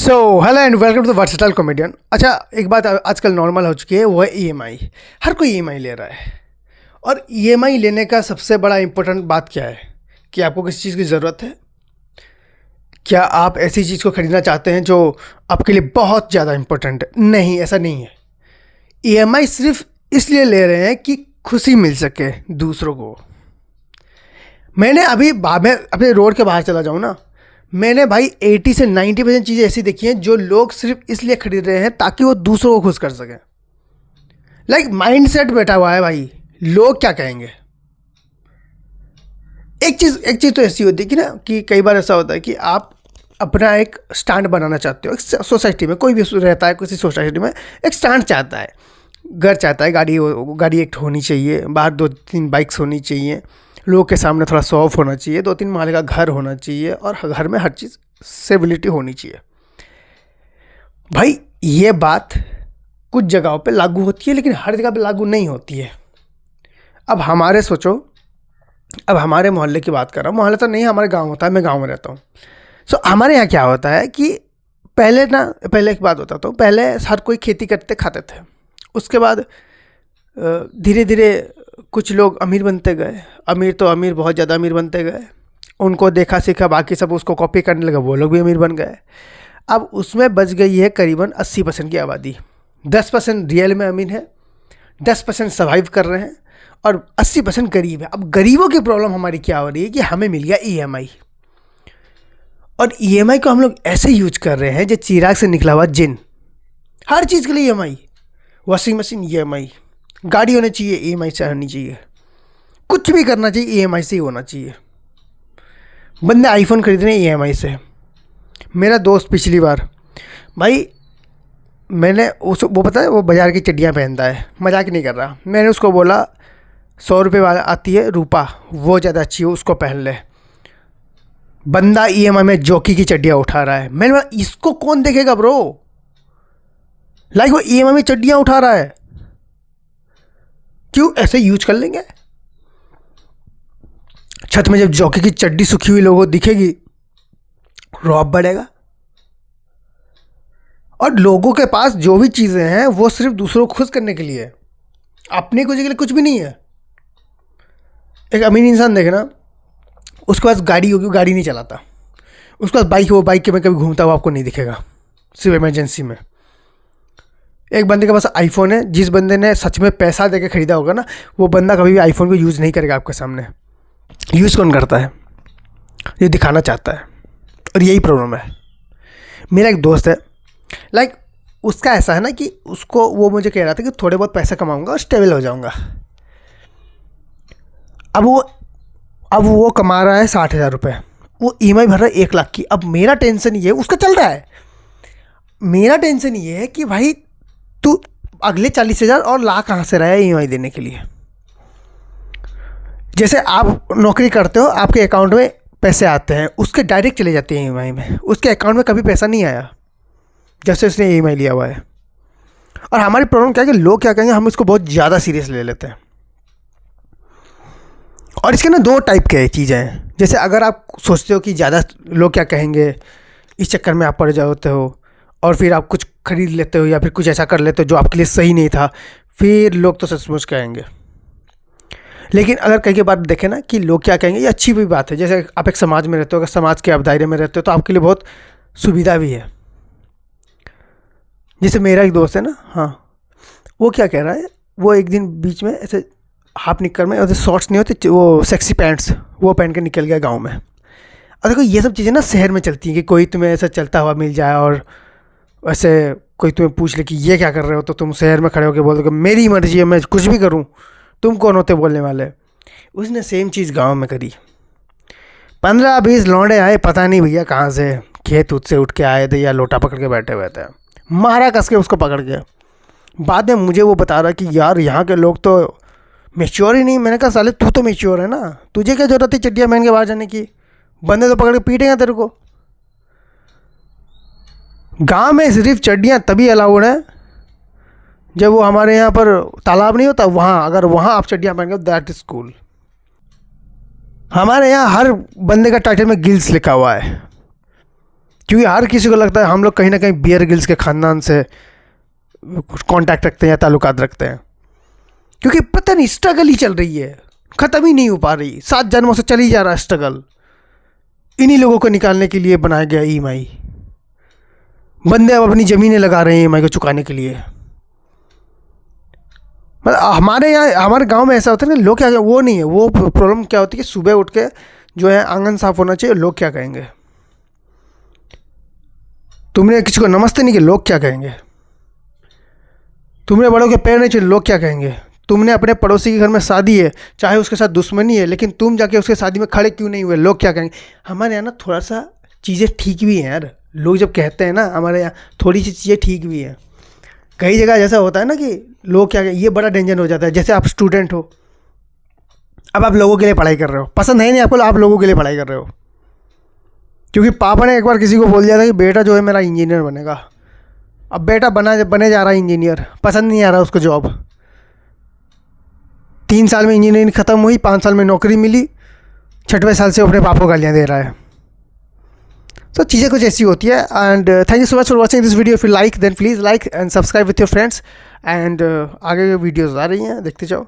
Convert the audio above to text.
So hello and welcome to the versatile comedian. अच्छा, एक बात आजकल नॉर्मल हो चुकी है, वो है ईएमआई। हर कोई ईएमआई ले रहा है। और ईएमआई लेने का सबसे बड़ा इंपॉर्टेंट बात क्या है कि आपको किसी चीज़ की ज़रूरत है। क्या आप ऐसी चीज़ को खरीदना चाहते हैं जो आपके लिए बहुत ज़्यादा इंपॉर्टेंट है? नहीं, ऐसा नहीं है। ईएमआई सिर्फ इसलिए ले रहे हैं कि खुशी मिल सके दूसरों को। मैंने मैं अपने रोड के बाहर चला जाऊँ ना, मैंने भाई 80 से 90% चीज़ें ऐसी देखी हैं जो लोग सिर्फ इसलिए खरीद रहे हैं ताकि वो दूसरों को खुश कर सकें। लाइक माइंडसेट बैठा हुआ है भाई, लोग क्या कहेंगे। एक चीज़ तो ऐसी होती है कि ना, कि कई बार ऐसा होता है कि आप अपना एक स्टैंड बनाना चाहते हो। एक सोसाइटी में कोई भी रहता है, किसी सोसाइटी में एक स्टैंड चाहता है, घर चाहता है, गाड़ी एक होनी चाहिए, बाहर 2-3 बाइक्स होनी चाहिए, लोगों के सामने थोड़ा शो ऑफ होना चाहिए, 2-3 माले का घर होना चाहिए, और घर में हर चीज़ स्टेबिलिटी होनी चाहिए। भाई ये बात कुछ जगहों पे लागू होती है, लेकिन हर जगह पे लागू नहीं होती है। अब हमारे मोहल्ले की बात कर रहा हूँ। मोहल्ला तो नहीं, हमारे गांव होता है, मैं गांव में रहता हूँ। सो हमारे यहाँ क्या होता है कि पहले एक बात होता, तो पहले हर कोई खेती करते खाते थे। उसके बाद धीरे धीरे कुछ लोग अमीर बनते गए, अमीर बहुत ज़्यादा अमीर बनते गए। उनको देखा सीखा बाकी सब उसको कॉपी करने लगे, वो लोग भी अमीर बन गए। अब उसमें बच गई है करीबन 80% की आबादी। 10% रियल में अमीर है, 10% सर्वाइव कर रहे हैं, और 80% गरीब है। अब गरीबों की प्रॉब्लम हमारी क्या हो रही है कि हमें मिल गया ईएमआई। और ईएमआई को हम लोग ऐसे यूज कर रहे हैं जैसे चिराग से निकला हुआ जिन। हर चीज़ के लिए ईएमआई, वॉशिंग मशीन ईएमआई, गाड़ी होनी चाहिए ईएमआई से होनी चाहिए, कुछ भी करना चाहिए ईएमआई से ही होना चाहिए। बंदे आईफोन खरीद रहे हैं ईएमआई से। मेरा दोस्त पिछली बार भाई, मैंने वो पता है, वो बाज़ार की चड्डियाँ पहनता है, मजाक नहीं कर रहा। मैंने उसको बोला 100 रुपये वाला आती है रूपा, वो ज़्यादा अच्छी हो, उसको पहन ले। बंदा ईएमआई में जॉकी की चड्डियाँ उठा रहा है। मैंने बोला इसको कौन देखेगा ब्रो। लाइक वो ईएमआई में चड्डियाँ उठा रहा है, क्यों ऐसे यूज कर लेंगे। छत में जब जॉकी की चड्डी सूखी हुई लोगों को दिखेगी, रौब बढ़ेगा। और लोगों के पास जो भी चीज़ें हैं वो सिर्फ दूसरों को खुश करने के लिए है, अपने खुशी के लिए कुछ भी नहीं है। एक अमीर इंसान देखे ना, उसके पास गाड़ी होगी, गाड़ी नहीं चलाता। उसके पास बाइक हो, बाइक के में कभी घूमता हुआ आपको नहीं दिखेगा, सिर्फ इमरजेंसी में। एक बंदे के पास आईफोन है, जिस बंदे ने सच में पैसा देके ख़रीदा होगा ना, वो बंदा कभी भी आईफोन को यूज़ नहीं करेगा आपके सामने। यूज़ कौन करता है? ये दिखाना चाहता है, और यही प्रॉब्लम है। मेरा एक दोस्त है, लाइक उसका ऐसा है ना कि वो मुझे कह रहा था कि थोड़े बहुत पैसा कमाऊंगा और स्टेबल हो जाऊंगा। अब वो कमा रहा है 60,000 रुपये, वो ईएमआई भर रहा है 1 लाख की। अब मेरा टेंशन ये है, उसका चल रहा है, मेरा टेंशन ये है कि भाई तू अगले 40,000 और ला कहाँ से रहा है ईएमआई देने के लिए। जैसे आप नौकरी करते हो, आपके अकाउंट में पैसे आते हैं, उसके डायरेक्ट चले जाते हैं ईएमआई में। उसके अकाउंट में कभी पैसा नहीं आया जब से उसने ईएमआई लिया हुआ है। और हमारी प्रॉब्लम क्या है कि लोग क्या कहेंगे, हम इसको बहुत ज़्यादा सीरियस ले लेते हैं। और इसके ना 2 टाइप के चीज़ें हैं। जैसे अगर आप सोचते हो कि ज़्यादा लोग क्या कहेंगे, इस चक्कर में आप पड़ जाते हो और फिर आप कुछ खरीद लेते हो या फिर कुछ ऐसा कर लेते हो जो आपके लिए सही नहीं था, फिर लोग तो सचमुच कहेंगे। लेकिन अगर कई बार देखें ना कि लोग क्या कहेंगे, ये अच्छी भी बात है। जैसे आप एक समाज में रहते हो, अगर समाज के आप दायरे में रहते हो तो आपके लिए बहुत सुविधा भी है। जैसे मेरा एक दोस्त है ना, हाँ, वो क्या कह रहा है, वो एक दिन बीच में ऐसे हाफ निक्कर में, ऐसे शॉर्ट्स नहीं होते, वो सेक्सी पैंट्स, वो पहन के निकल गया गाँव में। और देखो ये सब चीज़ें ना शहर में चलती हैं कि कोई तुम्हें ऐसा चलता हुआ मिल जाए और वैसे कोई तुम्हें पूछ ले कि ये क्या कर रहे हो, तो तुम शहर में खड़े होकर बोल दो कि मेरी मर्जी है, मैं कुछ भी करूं, तुम कौन होते बोलने वाले। उसने सेम चीज़ गांव में करी। 15-20 लौंडे आए, पता नहीं भैया कहाँ से, खेत से उठ के आए थे या लोटा पकड़ के बैठे हुए थे, मारा कस के उसको पकड़ के। बाद में मुझे वो बता रहा कि यार यहाँ के लोग तो मेच्योर ही नहीं। मैंने कहा साले तू तो मेच्योर है ना, तुझे क्या जरूरत है चड्डियाँ पहन के बाहर जाने की, बंदे तो पकड़ के पीटेंगे तेरे को। गांव में सिर्फ चड्डियाँ तभी अलाउड है जब वो हमारे यहाँ पर तालाब नहीं होता, वहाँ अगर वहाँ आप चड्डियाँ पहन के, दैट इज़ कूल। हमारे यहाँ हर बंदे का टाइटल में गिल्स लिखा हुआ है, क्योंकि हर किसी को लगता है हम लोग कहीं ना कहीं बियर गिल्स के ख़ानदान से कांटेक्ट रखते हैं या ताल्लुकात रखते हैं, क्योंकि पता नहीं स्ट्रगल ही चल रही है, ख़त्म ही नहीं हो पा रही, 7 जन्मों से चल ही जा रहा है स्ट्रगल। इन्हीं लोगों को निकालने के लिए बनाया गया EMI। बंदे अब अपनी ज़मीनें लगा रहे हैं EMI को चुकाने के लिए। मतलब हमारे यहाँ, हमारे गांव में ऐसा होता है ना, लोग क्या, वो नहीं है, वो प्रॉब्लम क्या होती है कि सुबह उठ के जो है आंगन साफ होना चाहिए, लोग क्या कहेंगे। तुमने किसी को नमस्ते नहीं किया, लोग क्या कहेंगे। तुमने बड़ों के पैर नहीं छुए, लोग क्या कहेंगे। तुमने अपने पड़ोसी के घर में शादी है, चाहे उसके साथ दुश्मनी है, लेकिन तुम जाके उसके शादी में खड़े क्यों नहीं हुए, लोग क्या कहेंगे। हमारे यहाँ ना थोड़ा सा चीज़ें ठीक भी हैं यार, लोग जब कहते हैं ना हमारे यहाँ थोड़ी सी चीज़ें ठीक भी हैं। कई जगह जैसा होता है ना कि लोग क्या, ये बड़ा डेंजर हो जाता है। जैसे आप स्टूडेंट हो, अब आप लोगों के लिए पढ़ाई कर रहे हो, पसंद है नहीं आपको, आप लोगों के लिए पढ़ाई कर रहे हो, क्योंकि पापा ने एक बार किसी को बोल दिया था कि बेटा जो है मेरा इंजीनियर बनेगा। अब बेटा बने जा रहा है इंजीनियर, पसंद नहीं आ रहा उसको जॉब। 3 साल में इंजीनियरिंग ख़त्म हुई, 5 साल में नौकरी मिली, 6वें साल से अपने पापा को गालियाँ दे रहा है। तो चीज़ें कुछ ऐसी होती है। And thank you so much for watching this video. If you like then please like and subscribe with your friends. And आगे वीडियोज़ आ रही हैं, देखते जाओ।